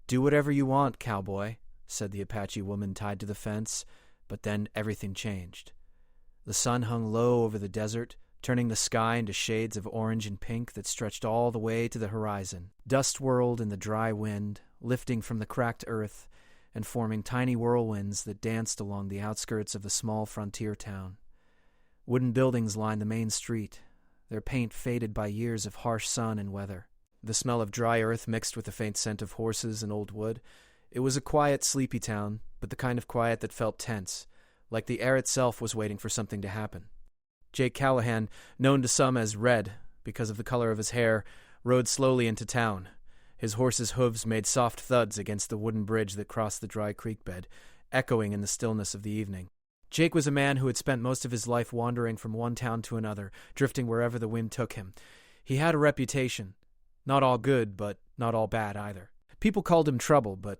"Do whatever you want, cowboy," said the Apache woman tied to the fence, but then everything changed. The sun hung low over the desert, turning the sky into shades of orange and pink that stretched all the way to the horizon. Dust whirled in the dry wind, lifting from the cracked earth and forming tiny whirlwinds that danced along the outskirts of the small frontier town. Wooden buildings lined the main street, their paint faded by years of harsh sun and weather. The smell of dry earth mixed with the faint scent of horses and old wood. It was a quiet, sleepy town, but the kind of quiet that felt tense, like the air itself was waiting for something to happen. Jake Callahan, known to some as Red because of the color of his hair, rode slowly into town. His horse's hooves made soft thuds against the wooden bridge that crossed the dry creek bed, echoing in the stillness of the evening. Jake was a man who had spent most of his life wandering from one town to another, drifting wherever the wind took him. He had a reputation. Not all good, but not all bad either. People called him Trouble, but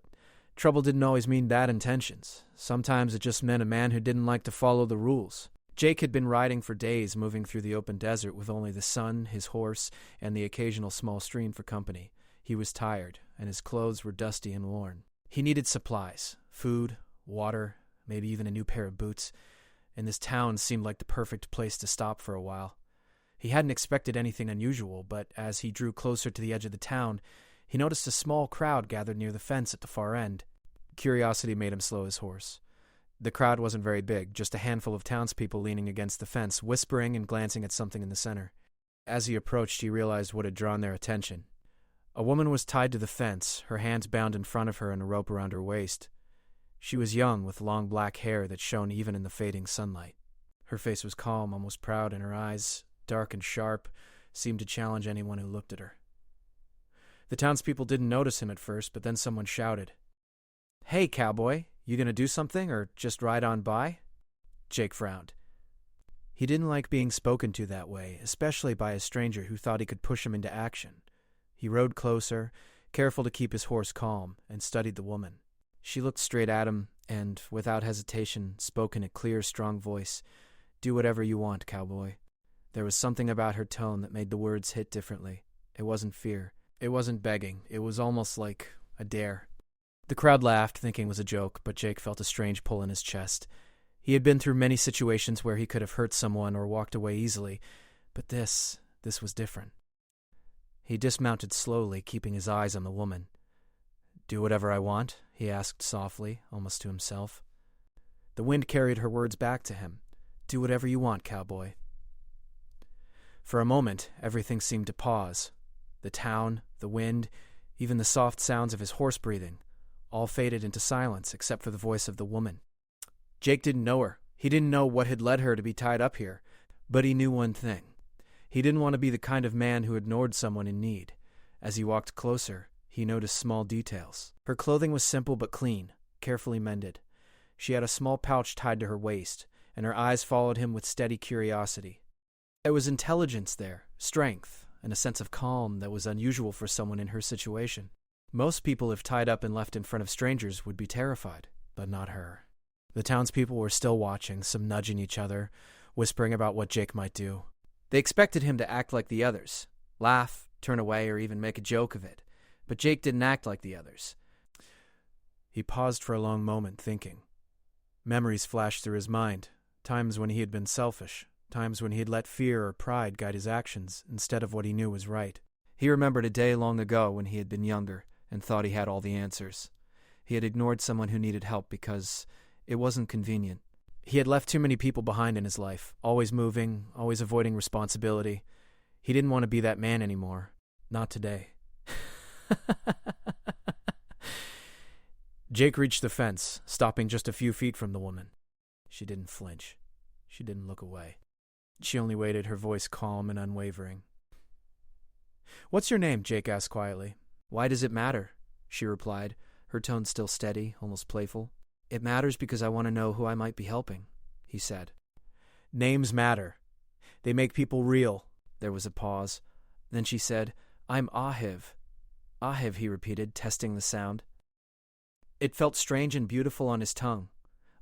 trouble didn't always mean bad intentions. Sometimes it just meant a man who didn't like to follow the rules. Jake had been riding for days, moving through the open desert with only the sun, his horse, and the occasional small stream for company. He was tired, and his clothes were dusty and worn. He needed supplies, food, water, maybe even a new pair of boots, and this town seemed like the perfect place to stop for a while. He hadn't expected anything unusual, but as he drew closer to the edge of the town, he noticed a small crowd gathered near the fence at the far end. Curiosity made him slow his horse. The crowd wasn't very big, just a handful of townspeople leaning against the fence, whispering and glancing at something in the center. As he approached, he realized what had drawn their attention. A woman was tied to the fence, her hands bound in front of her and a rope around her waist. She was young, with long black hair that shone even in the fading sunlight. Her face was calm, almost proud, and her eyes, dark and sharp, seemed to challenge anyone who looked at her. The townspeople didn't notice him at first, but then someone shouted, "Hey, cowboy, you gonna do something or just ride on by?" Jake frowned. He didn't like being spoken to that way, especially by a stranger who thought he could push him into action. He rode closer, careful to keep his horse calm, and studied the woman. She looked straight at him and, without hesitation, spoke in a clear, strong voice, "Do whatever you want, cowboy." There was something about her tone that made the words hit differently. It wasn't fear. It wasn't begging. It was almost like a dare. The crowd laughed, thinking it was a joke, but Jake felt a strange pull in his chest. He had been through many situations where he could have hurt someone or walked away easily, but this was different. He dismounted slowly, keeping his eyes on the woman. "Do whatever I want?" he asked softly, almost to himself. The wind carried her words back to him. "Do whatever you want, cowboy." For a moment, everything seemed to pause. The town, the wind, even the soft sounds of his horse breathing, all faded into silence except for the voice of the woman. Jake didn't know her. He didn't know what had led her to be tied up here, but he knew one thing. He didn't want to be the kind of man who ignored someone in need. As he walked closer, he noticed small details. Her clothing was simple but clean, carefully mended. She had a small pouch tied to her waist, and her eyes followed him with steady curiosity. There was intelligence there, strength, and a sense of calm that was unusual for someone in her situation. Most people, if tied up and left in front of strangers, would be terrified, but not her. The townspeople were still watching, some nudging each other, whispering about what Jake might do. They expected him to act like the others, laugh, turn away, or even make a joke of it. But Jake didn't act like the others. He paused for a long moment, thinking. Memories flashed through his mind, times when he had been selfish, times when he had let fear or pride guide his actions instead of what he knew was right. He remembered a day long ago when he had been younger and thought he had all the answers. He had ignored someone who needed help because it wasn't convenient. He had left too many people behind in his life, always moving, always avoiding responsibility. He didn't want to be that man anymore. Not today. Jake reached the fence, stopping just a few feet from the woman. She didn't flinch. She didn't look away. She only waited, her voice calm and unwavering. "What's your name?" Jake asked quietly. "Why does it matter?" she replied, her tone still steady, almost playful. "It matters because I want to know who I might be helping," he said. "Names matter. They make people real." There was a pause. Then she said, "I'm Ahiv." "Ahiv," he repeated, testing the sound. It felt strange and beautiful on his tongue,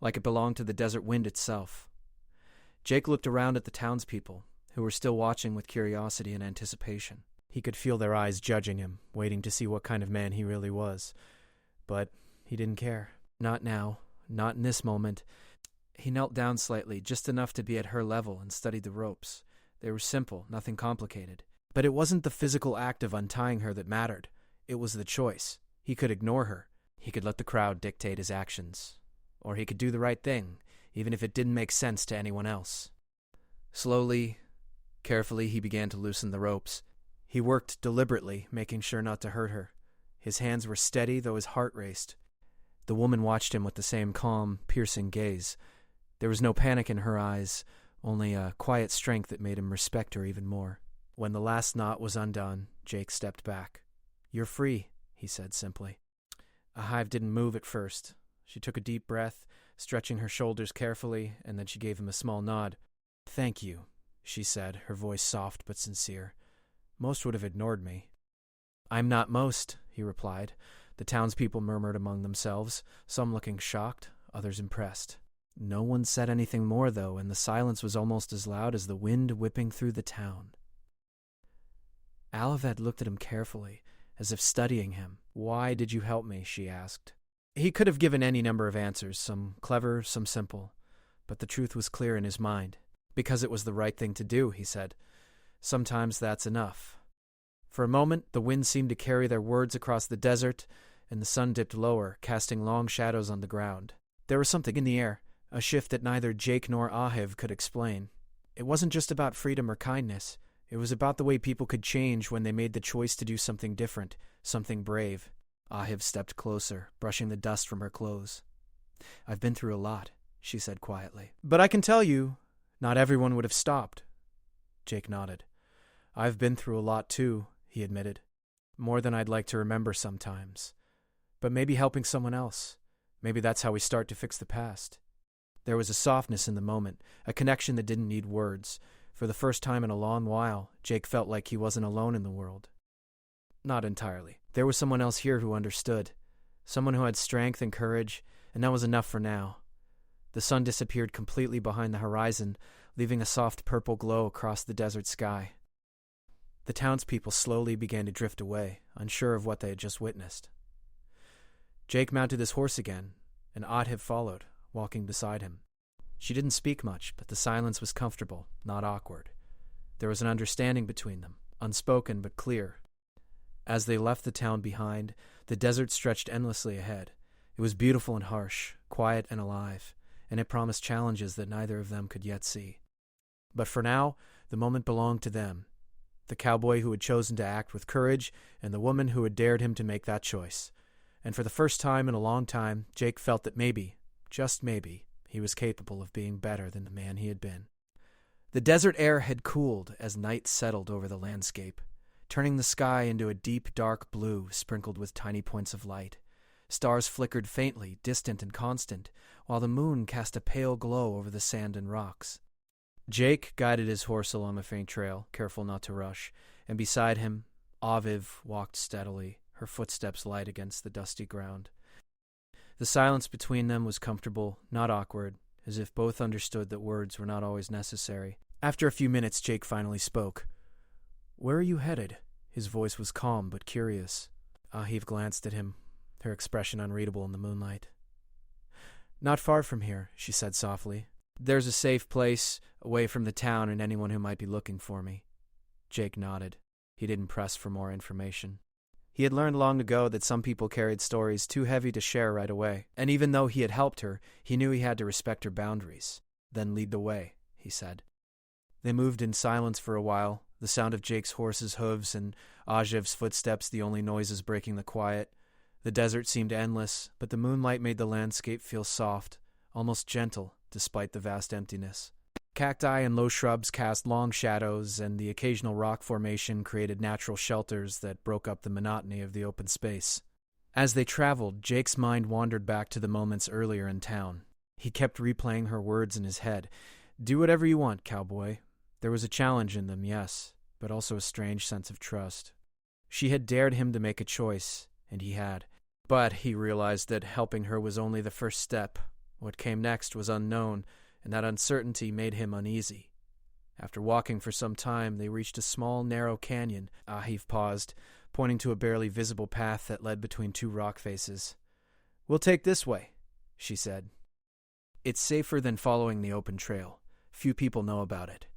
like it belonged to the desert wind itself. Jake looked around at the townspeople, who were still watching with curiosity and anticipation. He could feel their eyes judging him, waiting to see what kind of man he really was. But he didn't care. Not now. Not in this moment. He knelt down slightly, just enough to be at her level, and studied the ropes. They were simple, nothing complicated. But it wasn't the physical act of untying her that mattered. It was the choice. He could ignore her. He could let the crowd dictate his actions. Or he could do the right thing, even if it didn't make sense to anyone else. Slowly, carefully, he began to loosen the ropes. He worked deliberately, making sure not to hurt her. His hands were steady, though his heart raced. The woman watched him with the same calm, piercing gaze. There was no panic in her eyes, only a quiet strength that made him respect her even more. When the last knot was undone, Jake stepped back. "You're free," he said simply. Ahive didn't move at first. She took a deep breath, stretching her shoulders carefully, and then she gave him a small nod. "Thank you," she said, her voice soft but sincere. "Most would have ignored me." "I'm not most," he replied. The townspeople murmured among themselves, some looking shocked, others impressed. No one said anything more, though, and the silence was almost as loud as the wind whipping through the town. Alaved looked at him carefully, as if studying him. "Why did you help me?" she asked. He could have given any number of answers, some clever, some simple, but the truth was clear in his mind. "Because it was the right thing to do," he said. "Sometimes that's enough." For a moment, the wind seemed to carry their words across the desert, and the sun dipped lower, casting long shadows on the ground. There was something in the air, a shift that neither Jake nor Ahiv could explain. It wasn't just about freedom or kindness. It was about the way people could change when they made the choice to do something different, something brave. Ahiv stepped closer, brushing the dust from her clothes. "I've been through a lot," she said quietly. "But I can tell you, not everyone would have stopped." Jake nodded. "I've been through a lot too," he admitted. "More than I'd like to remember sometimes. But maybe helping someone else. Maybe that's how we start to fix the past." There was a softness in the moment, a connection that didn't need words. For the first time in a long while, Jake felt like he wasn't alone in the world. Not entirely. There was someone else here who understood. Someone who had strength and courage, and that was enough for now. The sun disappeared completely behind the horizon, leaving a soft purple glow across the desert sky. The townspeople slowly began to drift away, unsure of what they had just witnessed. Jake mounted his horse again, and Ahiv followed, walking beside him. She didn't speak much, but the silence was comfortable, not awkward. There was an understanding between them, unspoken but clear. As they left the town behind, the desert stretched endlessly ahead. It was beautiful and harsh, quiet and alive, and it promised challenges that neither of them could yet see. But for now, the moment belonged to them, the cowboy who had chosen to act with courage and the woman who had dared him to make that choice. And for the first time in a long time, Jake felt that maybe, just maybe, he was capable of being better than the man he had been. The desert air had cooled as night settled over the landscape, turning the sky into a deep, dark blue sprinkled with tiny points of light. Stars flickered faintly, distant and constant, while the moon cast a pale glow over the sand and rocks. Jake guided his horse along the faint trail, careful not to rush, and beside him, Aviv walked steadily, her footsteps light against the dusty ground. The silence between them was comfortable, not awkward, as if both understood that words were not always necessary. After a few minutes, Jake finally spoke. "Where are you headed?" His voice was calm but curious. Ahiv glanced at him, her expression unreadable in the moonlight. "Not far from here," she said softly. "There's a safe place, away from the town and anyone who might be looking for me." Jake nodded. He didn't press for more information. He had learned long ago that some people carried stories too heavy to share right away, and even though he had helped her, he knew he had to respect her boundaries. "Then lead the way," he said. They moved in silence for a while, the sound of Jake's horse's hooves and Ajiv's footsteps the only noises breaking the quiet. The desert seemed endless, but the moonlight made the landscape feel soft, almost gentle, despite the vast emptiness. Cacti and low shrubs cast long shadows, and the occasional rock formation created natural shelters that broke up the monotony of the open space. As they traveled, Jake's mind wandered back to the moments earlier in town. He kept replaying her words in his head. "Do whatever you want, cowboy." There was a challenge in them, yes, but also a strange sense of trust. She had dared him to make a choice, and he had. But he realized that helping her was only the first step. What came next was unknown, and that uncertainty made him uneasy. After walking for some time, they reached a small, narrow canyon. Ahiv paused, pointing to a barely visible path that led between two rock faces. "We'll take this way," she said. "It's safer than following the open trail. Few people know about it."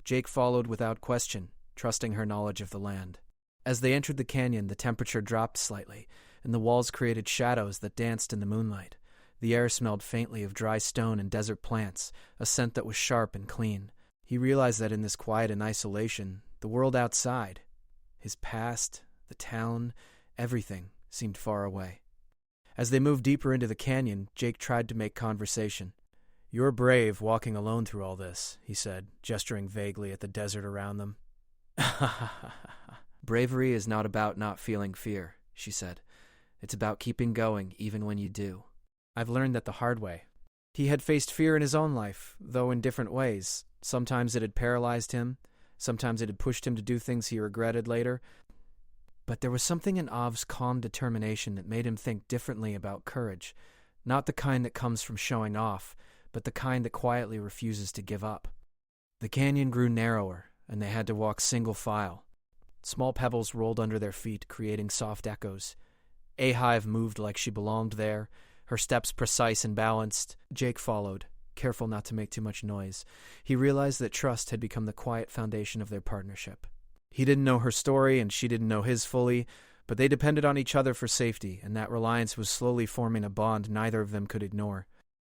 Jake followed without question, trusting her knowledge of the land. As they entered the canyon, the temperature dropped slightly, and the walls created shadows that danced in the moonlight. The air smelled faintly of dry stone and desert plants, a scent that was sharp and clean. He realized that in this quiet and isolation, the world outside, his past, the town, everything seemed far away. As they moved deeper into the canyon, Jake tried to make conversation. "You're brave walking alone through all this," he said, gesturing vaguely at the desert around them. "Bravery is not about not feeling fear," she said. "It's about keeping going even when you do. I've learned that the hard way." He had faced fear in his own life, though in different ways. Sometimes it had paralyzed him. Sometimes it had pushed him to do things he regretted later. But there was something in Av's calm determination that made him think differently about courage. Not the kind that comes from showing off, but the kind that quietly refuses to give up. The canyon grew narrower, and they had to walk single file. Small pebbles rolled under their feet, creating soft echoes. Ahive moved like she belonged there, her steps precise and balanced. Jake followed, careful not to make too much noise. He realized that trust had become the quiet foundation of their partnership. He didn't know her story, and she didn't know his fully, but they depended on each other for safety, and that reliance was slowly forming a bond neither of them could ignore.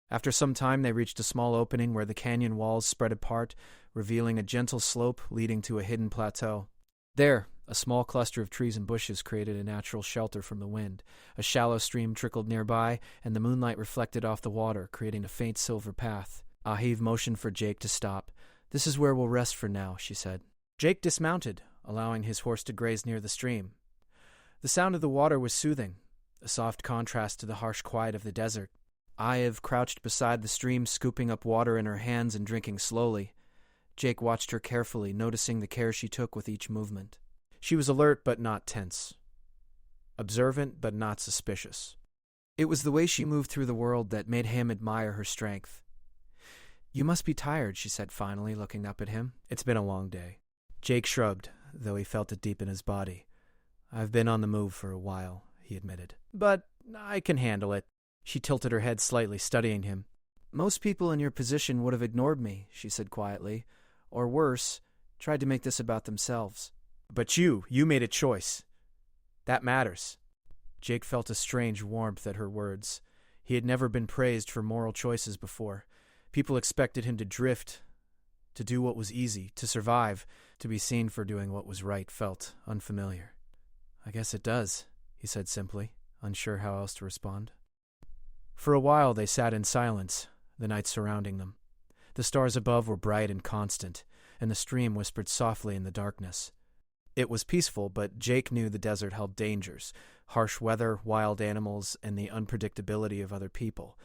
After some time, they reached a small opening where the canyon walls spread apart, revealing a gentle slope leading to a hidden plateau. There, a small cluster of trees and bushes created a natural shelter from the wind. A shallow stream trickled nearby, and the moonlight reflected off the water, creating a faint silver path. Ahive motioned for Jake to stop. "This is where we'll rest for now," she said. Jake dismounted, allowing his horse to graze near the stream. The sound of the water was soothing, a soft contrast to the harsh quiet of the desert. Ahive crouched beside the stream, scooping up water in her hands and drinking slowly. Jake watched her carefully, noticing the care she took with each movement. She was alert but not tense, observant but not suspicious. It was the way she moved through the world that made him admire her strength. "You must be tired," she said finally, looking up at him. "It's been a long day." Jake shrugged, though he felt it deep in his body. "I've been on the move for a while," he admitted. "But I can handle it." She tilted her head slightly, studying him. "Most people in your position would have ignored me," she said quietly. "Or worse, tried to make this about themselves. But you made a choice. That matters." Jake felt a strange warmth at her words. He had never been praised for moral choices before. People expected him to drift, to do what was easy, to survive. To be seen for doing what was right felt unfamiliar. "I guess it does," he said simply, unsure how else to respond. For a while they sat in silence, the night surrounding them. The stars above were bright and constant, and the stream whispered softly in the darkness. It was peaceful, but Jake knew the desert held dangers, harsh weather, wild animals, and the unpredictability of other people.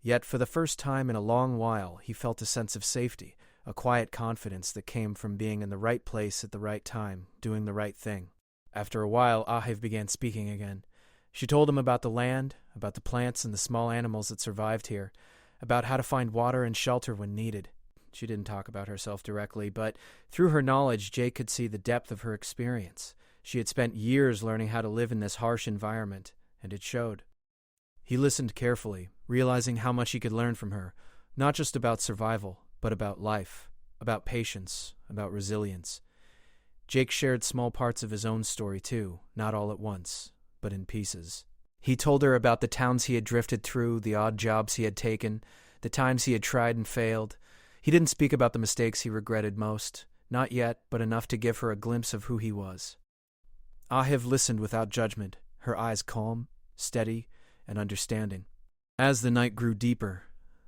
Yet for the first time in a long while, he felt a sense of safety, a quiet confidence that came from being in the right place at the right time, doing the right thing. After a while, Ahive began speaking again. She told him about the land, about the plants and the small animals that survived here, about how to find water and shelter when needed. She didn't talk about herself directly, but through her knowledge, Jake could see the depth of her experience. She had spent years learning how to live in this harsh environment, and it showed. He listened carefully, realizing how much he could learn from her, not just about survival, but about life, about patience, about resilience. Jake shared small parts of his own story too, not all at once, but in pieces. He told her about the towns he had drifted through, the odd jobs he had taken, the times he had tried and failed. He didn't speak about the mistakes he regretted most, not yet, but enough to give her a glimpse of who he was. Ahive listened without judgment, her eyes calm, steady, and understanding. As the night grew deeper,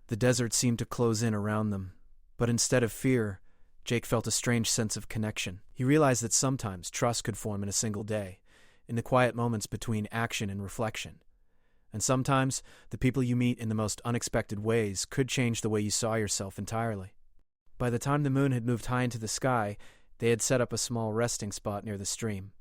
the desert seemed to close in around them, but instead of fear, Jake felt a strange sense of connection. He realized that sometimes trust could form in a single day, in the quiet moments between action and reflection. And sometimes, the people you meet in the most unexpected ways could change the way you saw yourself entirely. By the time the moon had moved high into the sky, they had set up a small resting spot near the stream.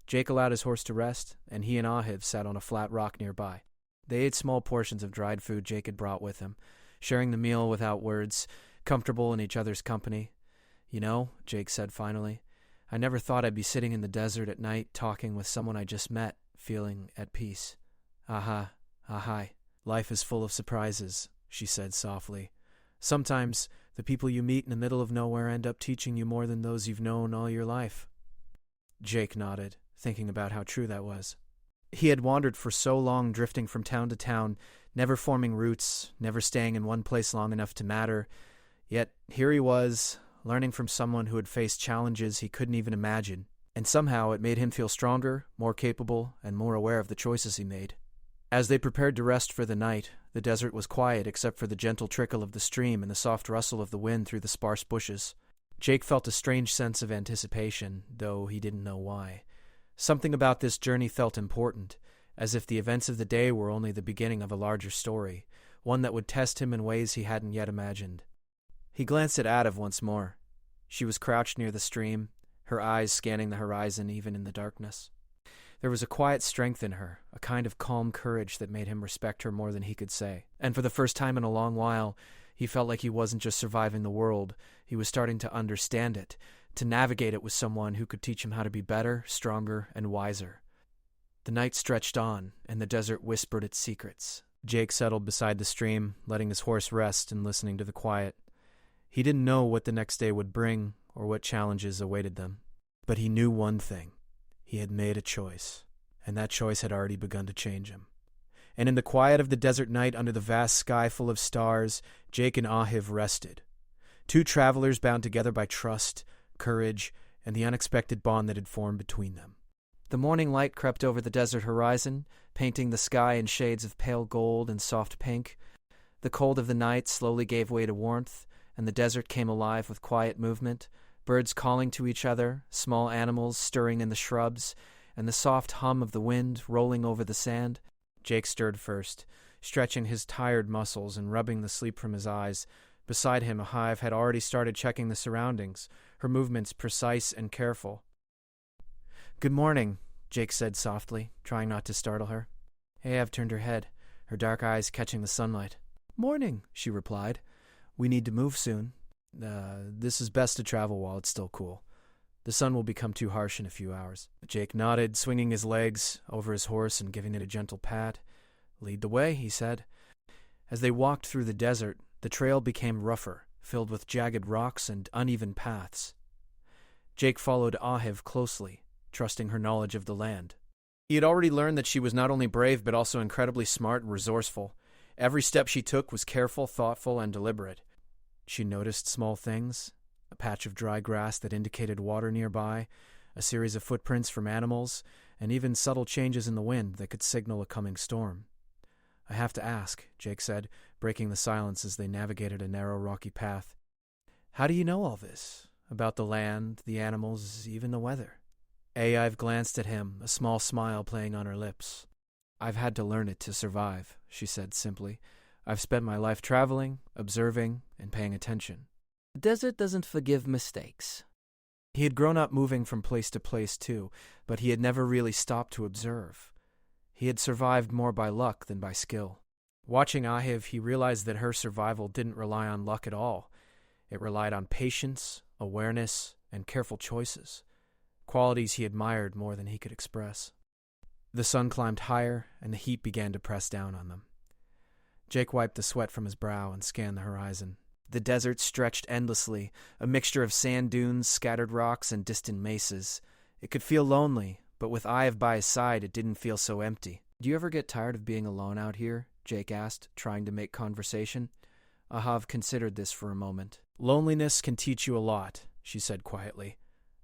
Jake allowed his horse to rest, and he and Ahive sat on a flat rock nearby. They ate small portions of dried food Jake had brought with him, sharing the meal without words, comfortable in each other's company. "You know," Jake said finally, "I never thought I'd be sitting in the desert at night talking with someone I just met, feeling at peace." "Aha, Hi. Life is full of surprises, she said softly. Sometimes the people you meet in the middle of nowhere end up teaching you more than those you've known all your life. Jake nodded, thinking about how true that was. He had wandered for so long, drifting from town to town, never forming roots, never staying in one place long enough to matter. Yet here he was, learning from someone who had faced challenges he couldn't even imagine, and somehow it made him feel stronger, more capable, and more aware of the choices he made. As they prepared to rest for the night, the desert was quiet except for the gentle trickle of the stream and the soft rustle of the wind through the sparse bushes. Jake felt a strange sense of anticipation, though he didn't know why. Something about this journey felt important, as if the events of the day were only the beginning of a larger story, one that would test him in ways he hadn't yet imagined. He glanced at Adev once more. She was crouched near the stream, her eyes scanning the horizon even in the darkness. There was a quiet strength in her, a kind of calm courage that made him respect her more than he could say. And for the first time in a long while, he felt like he wasn't just surviving the world, he was starting to understand it, to navigate it with someone who could teach him how to be better, stronger, and wiser. The night stretched on, and the desert whispered its secrets. Jake settled beside the stream, letting his horse rest and listening to the quiet. He didn't know what the next day would bring or what challenges awaited them. But he knew one thing. He had made a choice, and that choice had already begun to change him. And in the quiet of the desert night under the vast sky full of stars, Jake and Ahiv rested. Two travelers bound together by trust, courage, and the unexpected bond that had formed between them. The morning light crept over the desert horizon, painting the sky in shades of pale gold and soft pink. The cold of the night slowly gave way to warmth, and the desert came alive with quiet movement, birds calling to each other, small animals stirring in the shrubs, and the soft hum of the wind rolling over the sand. Jake stirred first, stretching his tired muscles and rubbing the sleep from his eyes. Beside him, Ahiv had already started checking the surroundings, her movements precise and careful. "Good morning," Jake said softly, trying not to startle her. Ahiv turned her head, her dark eyes catching the sunlight. "Morning," she replied. "We need to move soon. This is best to travel while it's still cool. The sun will become too harsh in a few hours." Jake nodded, swinging his legs over his horse and giving it a gentle pat. "Lead the way," he said. As they walked through the desert, the trail became rougher, filled with jagged rocks and uneven paths. Jake followed Ahiv closely, trusting her knowledge of the land. He had already learned that she was not only brave but also incredibly smart and resourceful. Every step she took was careful, thoughtful, and deliberate. She noticed small things, a patch of dry grass that indicated water nearby, a series of footprints from animals, and even subtle changes in the wind that could signal a coming storm. "I have to ask," Jake said, breaking the silence as they navigated a narrow, rocky path. "How do you know all this? About the land, the animals, even the weather?" Ahiv glanced at him, a small smile playing on her lips. "I've had to learn it to survive," she said simply. "I've spent my life traveling, observing, and paying attention." "The desert doesn't forgive mistakes." He had grown up moving from place to place, too, but he had never really stopped to observe. He had survived more by luck than by skill. Watching Ahiv, he realized that her survival didn't rely on luck at all. It relied on patience, awareness, and careful choices, qualities he admired more than he could express. The sun climbed higher, and the heat began to press down on them. Jake wiped the sweat from his brow and scanned the horizon. The desert stretched endlessly, a mixture of sand dunes, scattered rocks, and distant mesas. It could feel lonely, but with Ahiv by his side, it didn't feel so empty. "Do you ever get tired of being alone out here?" Jake asked, trying to make conversation. Ahiv considered this for a moment. "Loneliness can teach you a lot," she said quietly.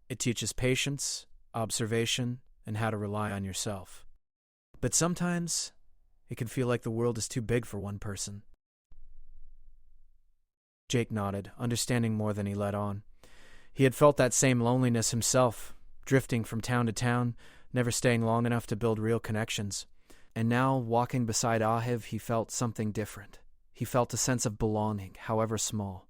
"It teaches patience, observation, and how to rely on yourself. But sometimes it can feel like the world is too big for one person." Jake nodded, understanding more than he let on. He had felt that same loneliness himself, drifting from town to town, never staying long enough to build real connections. And now, walking beside Ahiv, he felt something different. He felt a sense of belonging, however small.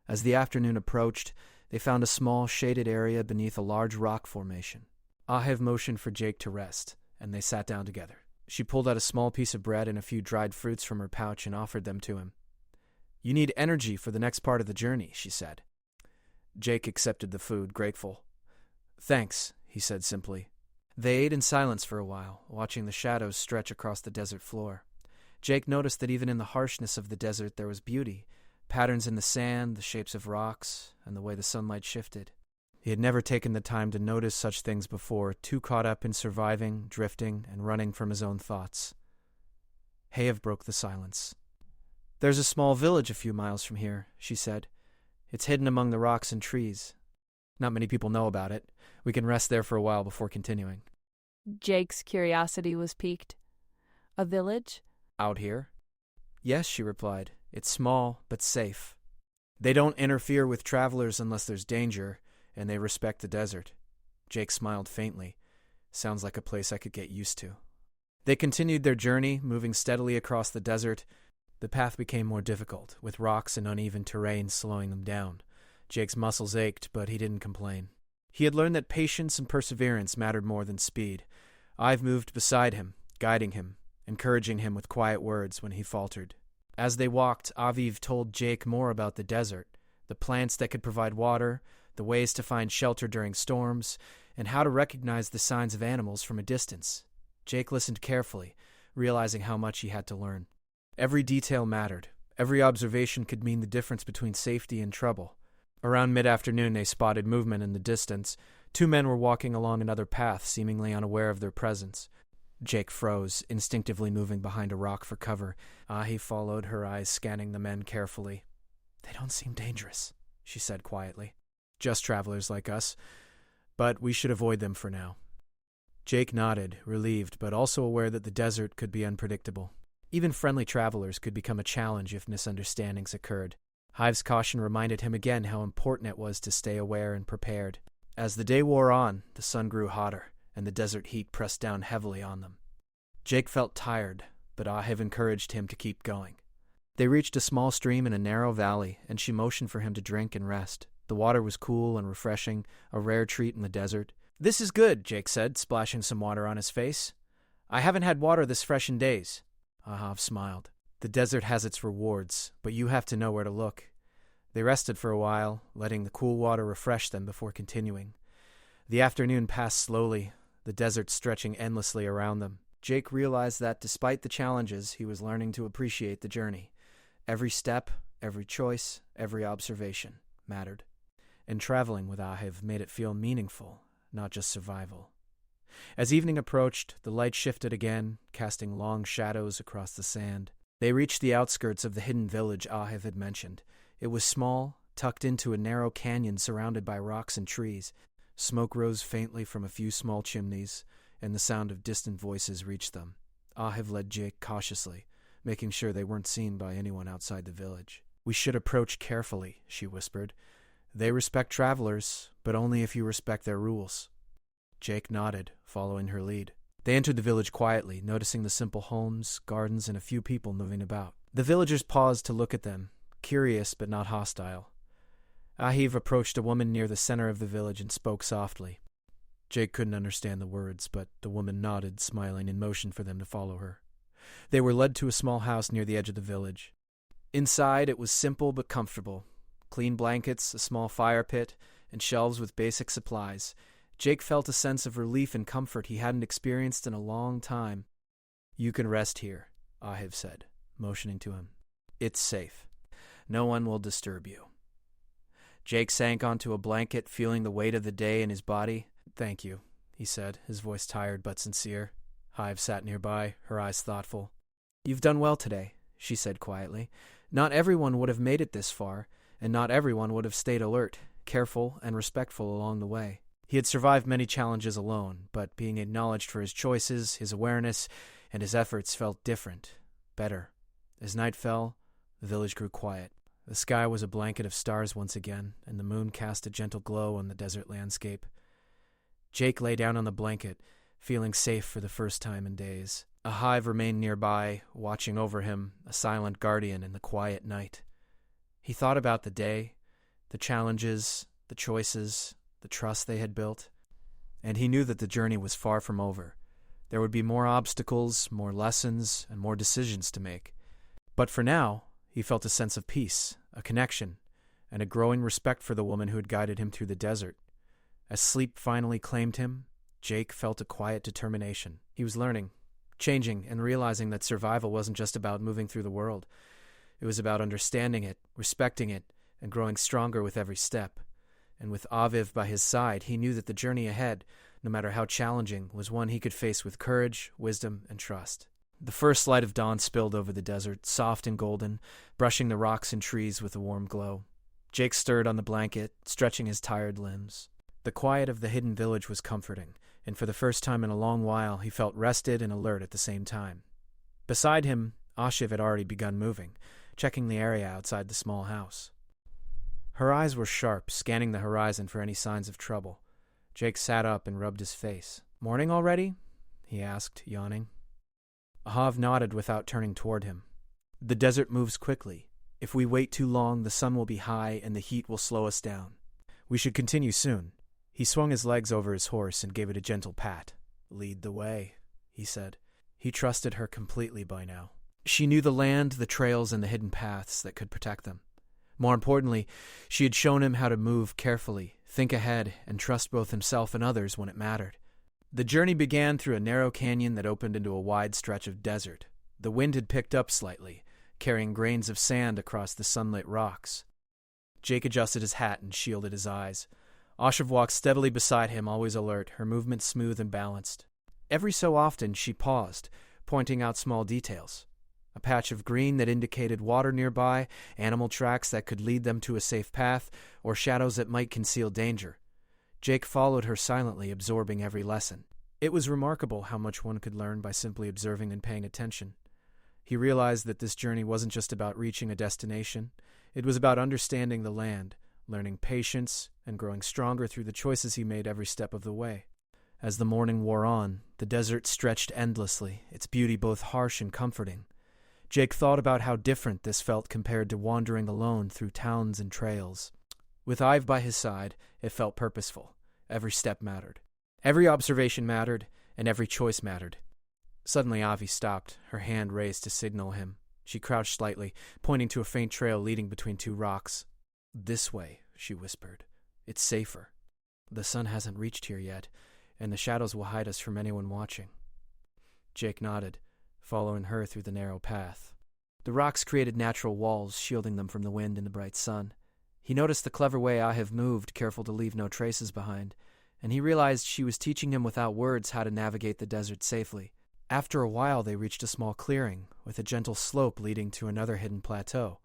As the afternoon approached, they found a small, shaded area beneath a large rock formation. Ahiv motioned for Jake to rest, and they sat down together. She pulled out a small piece of bread and a few dried fruits from her pouch and offered them to him. "You need energy for the next part of the journey," she said. Jake accepted the food, grateful. "Thanks," he said simply. They ate in silence for a while, watching the shadows stretch across the desert floor. Jake noticed that even in the harshness of the desert there was beauty, patterns in the sand, the shapes of rocks, and the way the sunlight shifted. He had never taken the time to notice such things before, too caught up in surviving, drifting, and running from his own thoughts. Hayev broke the silence. "There's a small village a few miles from here," she said. "It's hidden among the rocks and trees. Not many people know about it. We can rest there for a while before continuing." Jake's curiosity was piqued. "A village?" "Out here?" "Yes," she replied. "It's small, but safe. They don't interfere with travelers unless there's danger, and they respect the desert." Jake smiled faintly. "Sounds like a place I could get used to." They continued their journey, moving steadily across the desert. The path became more difficult, with rocks and uneven terrain slowing them down. Jake's muscles ached, but he didn't complain. He had learned that patience and perseverance mattered more than speed. Ive moved beside him, guiding him, encouraging him with quiet words when he faltered. As they walked, Aviv told Jake more about the desert, the plants that could provide water, the ways to find shelter during storms, and how to recognize the signs of animals from a distance. Jake listened carefully, realizing how much he had to learn. Every detail mattered. Every observation could mean the difference between safety and trouble. Around mid-afternoon, they spotted movement in the distance. 2 men were walking along another path, seemingly unaware of their presence. Jake froze, instinctively moving behind a rock for cover. Ahi followed, her eyes scanning the men carefully. "They don't seem dangerous," she said quietly. "Just travelers like us, but we should avoid them for now." Jake nodded, relieved, but also aware that the desert could be unpredictable. Even friendly travelers could become a challenge if misunderstandings occurred. Hive's caution reminded him again how important it was to stay aware and prepared. As the day wore on, the sun grew hotter, and the desert heat pressed down heavily on them. Jake felt tired, but Ahiv encouraged him to keep going. They reached a small stream in a narrow valley, and she motioned for him to drink and rest. The water was cool and refreshing, a rare treat in the desert. "This is good," Jake said, splashing some water on his face. "I haven't had water this fresh in days." Ahiv smiled. "The desert has its rewards, but you have to know where to look." They rested for a while, letting the cool water refresh them before continuing. The afternoon passed slowly, the desert stretching endlessly around them. Jake realized that despite the challenges, he was learning to appreciate the journey. Every step, every choice, every observation mattered. And traveling with Ahiv made it feel meaningful, not just survival. As evening approached, the light shifted again, casting long shadows across the sand. They reached the outskirts of the hidden village Ahiv had mentioned. It was small, tucked into a narrow canyon surrounded by rocks and trees. Smoke rose faintly from a few small chimneys, and the sound of distant voices reached them. Ahiv led Jake cautiously, making sure they weren't seen by anyone outside the village. "We should approach carefully," she whispered. "They respect travelers, but only if you respect their rules." Jake nodded, following her lead. They entered the village quietly, noticing the simple homes, gardens, and a few people moving about. The villagers paused to look at them, curious but not hostile. Ahiv approached a woman near the center of the village and spoke softly. Jake couldn't understand the words, but the woman nodded, smiling, and motioned for them to follow her. They were led to a small house near the edge of the village. Inside, it was simple but comfortable. Clean blankets, a small fire pit, and shelves with basic supplies. Jake felt a sense of relief and comfort he hadn't experienced in a long time. "You can rest here," Ahiv said, motioning to him. "It's safe. No one will disturb you." Jake sank onto a blanket, feeling the weight of the day in his body. "Thank you," he said, his voice tired but sincere. Hive sat nearby, her eyes thoughtful. "You've done well today," she said quietly. "Not everyone would have made it this far, and not everyone would have stayed alert, careful, and respectful along the way." He had survived many challenges alone, but being acknowledged for his choices, his awareness, and his efforts felt different, better. As night fell, the village grew quiet. The sky was a blanket of stars once again, and the moon cast a gentle glow on the desert landscape. Jake lay down on the blanket, feeling safe for the first time in days. Ahiv remained nearby, watching over him, a silent guardian in the quiet night. He thought about the day, the challenges, the choices, the trust they had built, and he knew that the journey was far from over. There would be more obstacles, more lessons, and more decisions to make. But for now, he felt a sense of peace, a connection, and a growing respect for the woman who had guided him through the desert. As sleep finally claimed him, Jake felt a quiet determination. He was learning, changing and realizing that survival wasn't just about moving through the world. It was about understanding it, respecting it, and growing stronger with every step. And with Aviv by his side, he knew that the journey ahead, no matter how challenging, was one he could face with courage, wisdom, and trust. The first light of dawn spilled over the desert, soft and golden, brushing the rocks and trees with a warm glow. Jake stirred on the blanket, stretching his tired limbs. The quiet of the hidden village was comforting, and for the first time in a long while he felt rested and alert at the same time. Beside him, Ashiv had already begun moving, checking the area outside the small house. Her eyes were sharp, scanning the horizon for any signs of trouble. Jake sat up and rubbed his face. "Morning already?" he asked, yawning. Ahav nodded without turning toward him. "The desert moves quickly. If we wait too long, the sun will be high and the heat will slow us down. We should continue soon." He swung his legs over his horse and gave it a gentle pat. "Lead the way," he said. He trusted her completely by now. She knew the land, the trails, and the hidden paths that could protect them. More importantly, she had shown him how to move carefully, think ahead, and trust both himself and others when it mattered. The journey began through a narrow canyon that opened into a wide stretch of desert. The wind had picked up slightly, carrying grains of sand across the sunlit rocks. Jake adjusted his hat and shielded his eyes. Ashiv walked steadily beside him, always alert, her movement smooth and balanced. Every so often she paused, pointing out small details. A patch of green that indicated water nearby, animal tracks that could lead them to a safe path, or shadows that might conceal danger. Jake followed her silently, absorbing every lesson. It was remarkable how much one could learn by simply observing and paying attention. He realized that this journey wasn't just about reaching a destination. It was about understanding the land, learning patience, and growing stronger through the choices he made every step of the way. As the morning wore on, the desert stretched endlessly, its beauty both harsh and comforting. Jake thought about how different this felt compared to wandering alone through towns and trails. With Ive by his side, it felt purposeful. Every step mattered. Every observation mattered, and every choice mattered. Suddenly Avi stopped, her hand raised to signal him. She crouched slightly, pointing to a faint trail leading between two rocks. "This way," she whispered. "It's safer. The sun hasn't reached here yet, and the shadows will hide us from anyone watching." Jake nodded, following her through the narrow path. The rocks created natural walls, shielding them from the wind and the bright sun. He noticed the clever way Ahiv moved, careful to leave no traces behind, and he realized she was teaching him without words how to navigate the desert safely. After a while, they reached a small clearing, with a gentle slope leading to another hidden plateau.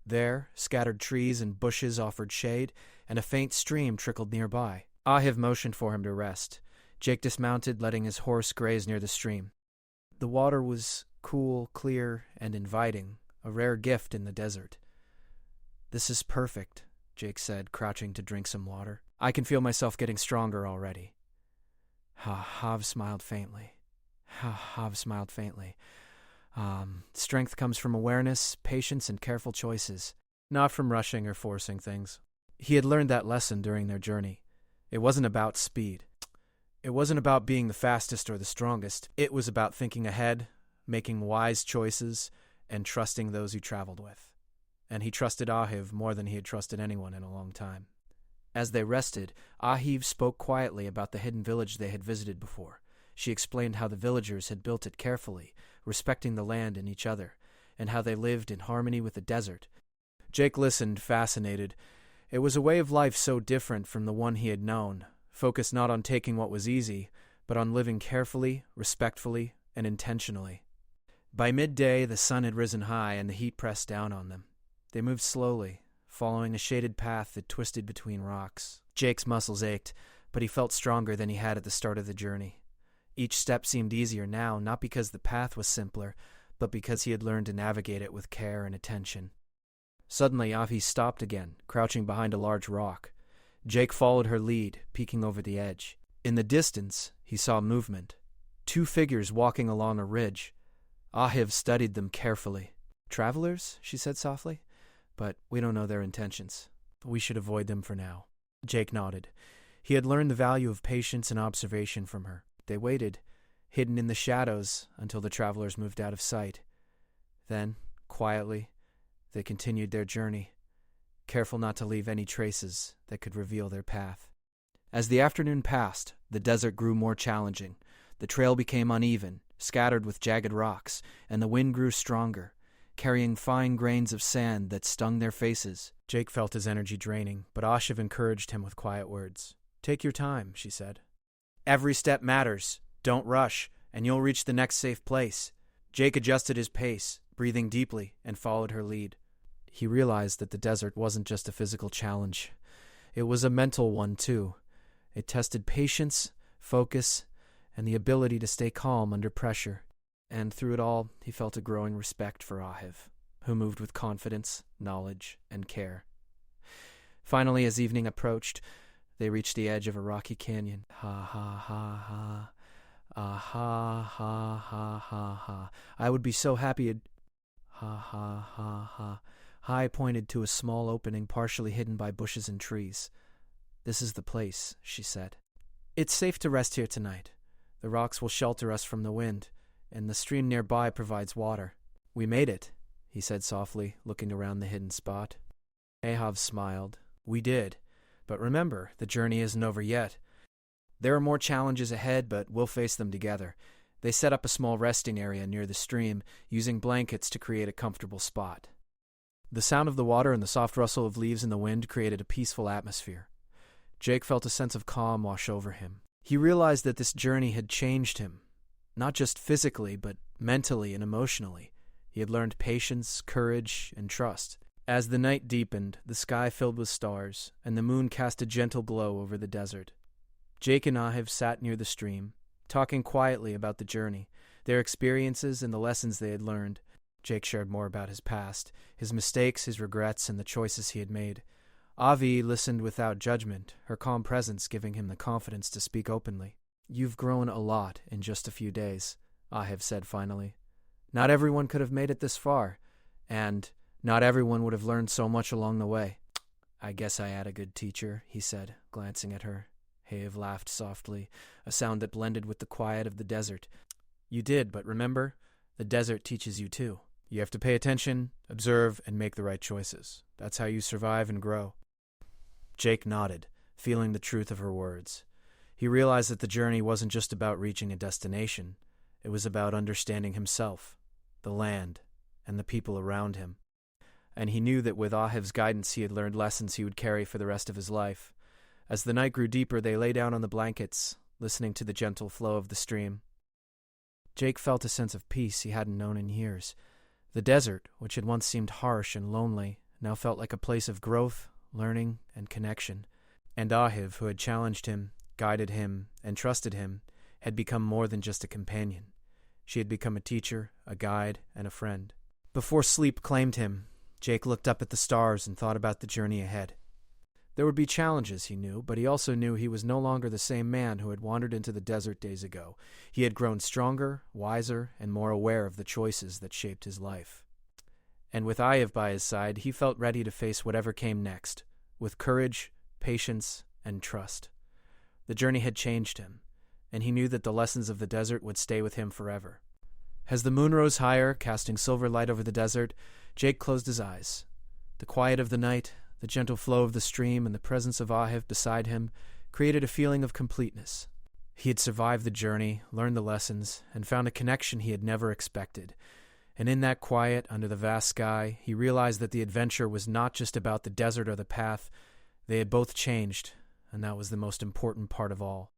There, scattered trees and bushes offered shade, and a faint stream trickled nearby. Ahiv motioned for him to rest. Jake dismounted, letting his horse graze near the stream. The water was cool, clear, and inviting, a rare gift in the desert. "This is perfect," Jake said, crouching to drink some water. "I can feel myself getting stronger already." Hav smiled faintly. Strength comes from awareness, patience, and careful choices, not from rushing or forcing things. He had learned that lesson during their journey. It wasn't about speed. It wasn't about being the fastest or the strongest. It was about thinking ahead, making wise choices, and trusting those you traveled with. And he trusted Ahiv more than he had trusted anyone in a long time. As they rested, Ahiv spoke quietly about the hidden village they had visited before. She explained how the villagers had built it carefully, respecting the land and each other, and how they lived in harmony with the desert. Jake listened, fascinated. It was a way of life so different from the one he had known, focused not on taking what was easy, but on living carefully, respectfully, and intentionally. By midday, the sun had risen high and the heat pressed down on them. They moved slowly, following a shaded path that twisted between rocks. Jake's muscles ached, but he felt stronger than he had at the start of the journey. Each step seemed easier now, not because the path was simpler, but because he had learned to navigate it with care and attention. Suddenly, Avi stopped again, crouching behind a large rock. Jake followed her lead, peeking over the edge. In the distance, he saw movement. 2 figures walking along a ridge. Ahiv studied them carefully. "Travelers?" she said softly. "But we don't know their intentions. We should avoid them for now." Jake nodded. He had learned the value of patience and observation from her. They waited, hidden in the shadows, until the travelers moved out of sight. Then, quietly, they continued their journey, careful not to leave any traces that could reveal their path. As the afternoon passed, the desert grew more challenging. The trail became uneven, scattered with jagged rocks, and the wind grew stronger, carrying fine grains of sand that stung their faces. Jake felt his energy draining, but Ashiv encouraged him with quiet words. "Take your time," she said. "Every step matters. Don't rush, and you'll reach the next safe place." Jake adjusted his pace, breathing deeply, and followed her lead. He realized that the desert wasn't just a physical challenge. It was a mental one, too. It tested patience, focus, and the ability to stay calm under pressure. And through it all, he felt a growing respect for Ahiv, who moved with confidence, knowledge, and care. Finally, as evening approached, they reached the edge of a rocky canyon. Ha ha ha ha. Ah ha ha ha ha ha. I would be so happy you'd... Ha ha ha ha. Hai pointed to a small opening partially hidden by bushes and trees. "This is the place," she said. "It's safe to rest here tonight. The rocks will shelter us from the wind, and the stream nearby provides water." "We made it," he said softly, looking around the hidden spot. Ahav smiled. "We did. But remember, the journey isn't over yet. There are more challenges ahead, but we'll face them together." They set up a small resting area near the stream, using blankets to create a comfortable spot. The sound of the water and the soft rustle of leaves in the wind created a peaceful atmosphere. Jake felt a sense of calm wash over him. He realized that this journey had changed him, not just physically, but mentally and emotionally. He had learned patience, courage, and trust. As the night deepened, the sky filled with stars, and the moon cast a gentle glow over the desert. Jake and Ahiv sat near the stream, talking quietly about the journey, their experiences, and the lessons they had learned. Jake shared more about his past, his mistakes, his regrets, and the choices he had made. Avi listened without judgment, her calm presence giving him the confidence to speak openly. "You've grown a lot in just a few days," Ahiv said finally. "Not everyone could have made it this far, and not everyone would have learned so much along the way." "I guess I had a good teacher," he said, glancing at her. Ahiv laughed softly, a sound that blended with the quiet of the desert. "You did, but remember, the desert teaches you too. You have to pay attention, observe, and make the right choices. That's how you survive and grow." Jake nodded, feeling the truth of her words. He realized that the journey wasn't just about reaching a destination. It was about understanding himself, the land, and the people around him. And he knew that with Ahiv's guidance he had learned lessons he would carry for the rest of his life. As the night grew deeper, they lay down on the blankets, listening to the gentle flow of the stream. Jake felt a sense of peace he hadn't known in years. The desert, which had once seemed harsh and lonely, now felt like a place of growth, learning, and connection. And Ahiv, who had challenged him, guided him, and trusted him, had become more than just a companion. She had become a teacher, a guide, and a friend. Before sleep claimed him, Jake looked up at the stars and thought about the journey ahead. There would be challenges, he knew, but he also knew he was no longer the same man who had wandered into the desert days ago. He had grown stronger, wiser, and more aware of the choices that shaped his life. And with Ahiv by his side, he felt ready to face whatever came next, with courage, patience, and trust. The journey had changed him, and he knew that the lessons of the desert would stay with him forever. As the moon rose higher, casting silver light over the desert, Jake closed his eyes. The quiet of the night, the gentle flow of the stream, and the presence of Ahiv beside him created a feeling of completeness. He had survived the journey, learned the lessons, and found a connection he had never expected. And in that quiet, under the vast sky, he realized that the adventure was not just about the desert or the path. They had both changed, and that was the most important part of all.